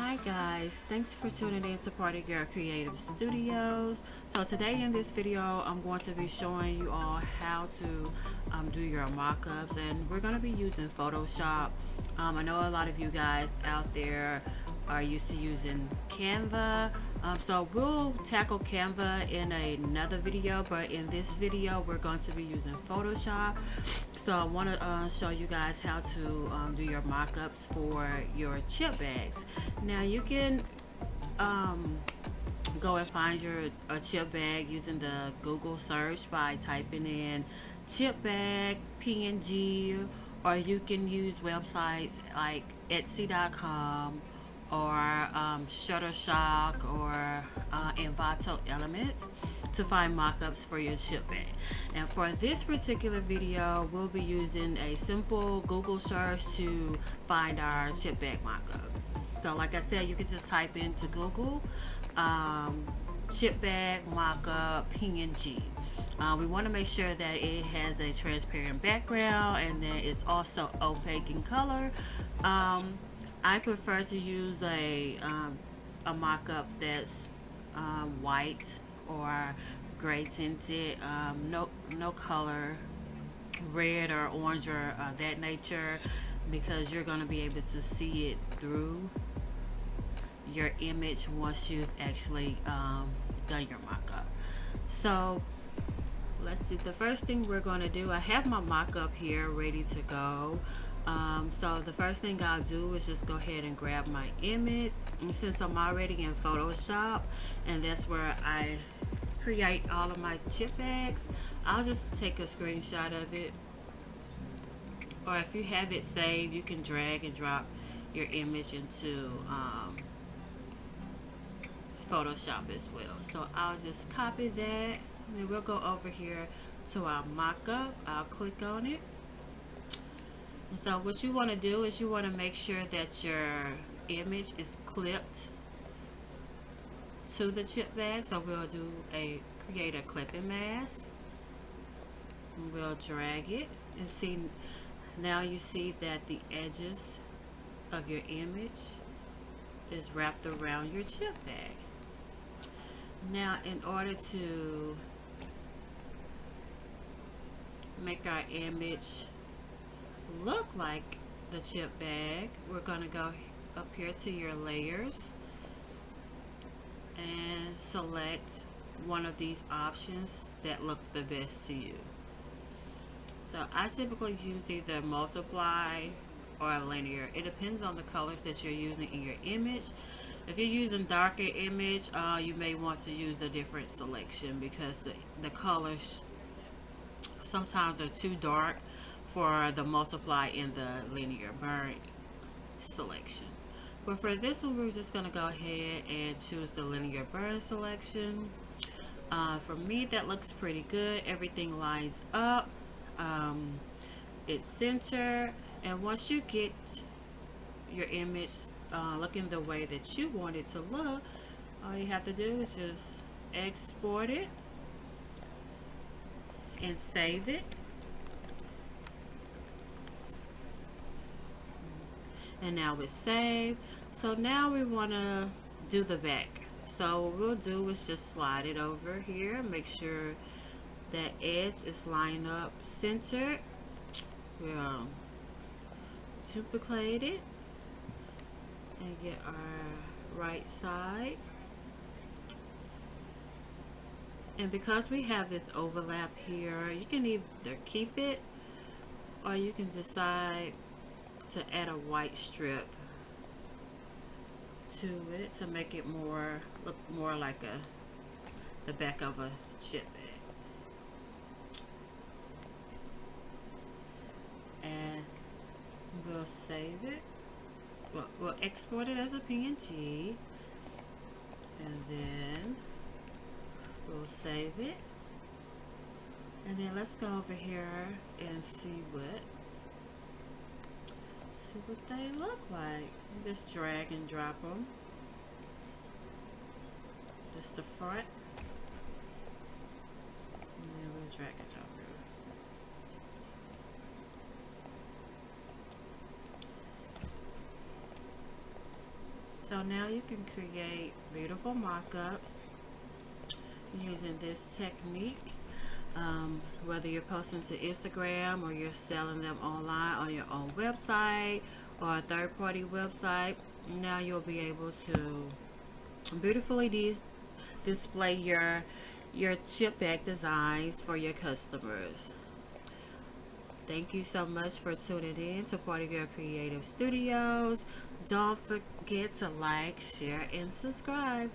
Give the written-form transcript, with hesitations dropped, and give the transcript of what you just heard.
Hi guys, thanks for tuning in to Party Girl Creative Studios. So today in this video, I'm going to be showing you all how to do your mock-ups, and we're going to be using Photoshop. I know a lot of you guys out there are used to using Canva, so we'll tackle Canva in another video, but in this video we're going to be using Photoshop. So I want to show you guys how to do your mock-ups for your chip bags. Now you can go and find your chip bag using the Google search by typing in chip bag PNG, or you can use websites like Etsy.com or Shutterstock or Envato Elements to find mockups for your chip bag. And for this particular video, we'll be using a simple Google search to find our chip bag mockup. So like I said, you can just type into Google chip bag mockup PNG. We want to make sure that it has a transparent background and then it's also opaque in color. I prefer to use a mock-up that's white or gray tinted, no color, red or orange or that nature, because you're going to be able to see it through your image once you've actually done your mock-up. So let's see, the first thing we're going to do, I have my mock-up here ready to go. So the first thing I'll do is just go ahead and grab my image, and since I'm already in Photoshop and that's where I create all of my chip bags, I'll just take a screenshot of it, or if you have it saved, you can drag and drop your image into Photoshop as well. So I'll just copy that, and then we'll go over here to our mock-up. I'll click on it. And so what you want to do is you want to make sure that your image is clipped to the chip bag. So we'll create a clipping mask, and we'll drag it, and see, now you see that the edges of your image is wrapped around your chip bag. Now in order to make our image look like the chip bag, we're going to go up here to your layers and select one of these options that look the best to you. So I typically use either multiply or linear. It depends on the colors that you're using in your image. If you're using darker image, you may want to use a different selection, because the colors sometimes are too dark for the multiply and the linear burn selection. But for this one, we're just going to go ahead and choose the linear burn selection. For me, that looks pretty good. Everything lines up. It's centered, and once you get your image looking the way that you want it to look, all you have to do is just export it and save it. And now it's saved. So now we want to do the back. So what we'll do is just slide it over here, make sure that edge is lined up centered. We'll duplicate it and get our right side. And because we have this overlap here, you can either keep it, or you can decide to add a white strip to it to make it look more like the back of a chip bag. And we'll save it. We'll export it as a PNG, and then we'll save it. And then let's go over here and see what they look like. Just drag and drop them. Just the front, and then we'll drag and drop it. So now you can create beautiful mock-ups using this technique. Whether you're posting to Instagram or you're selling them online on your own website or a third-party website, now you'll be able to beautifully display your chip bag designs for your customers. Thank you so much for tuning in to Part of Your Creative Studios. Don't forget to like, share, and subscribe.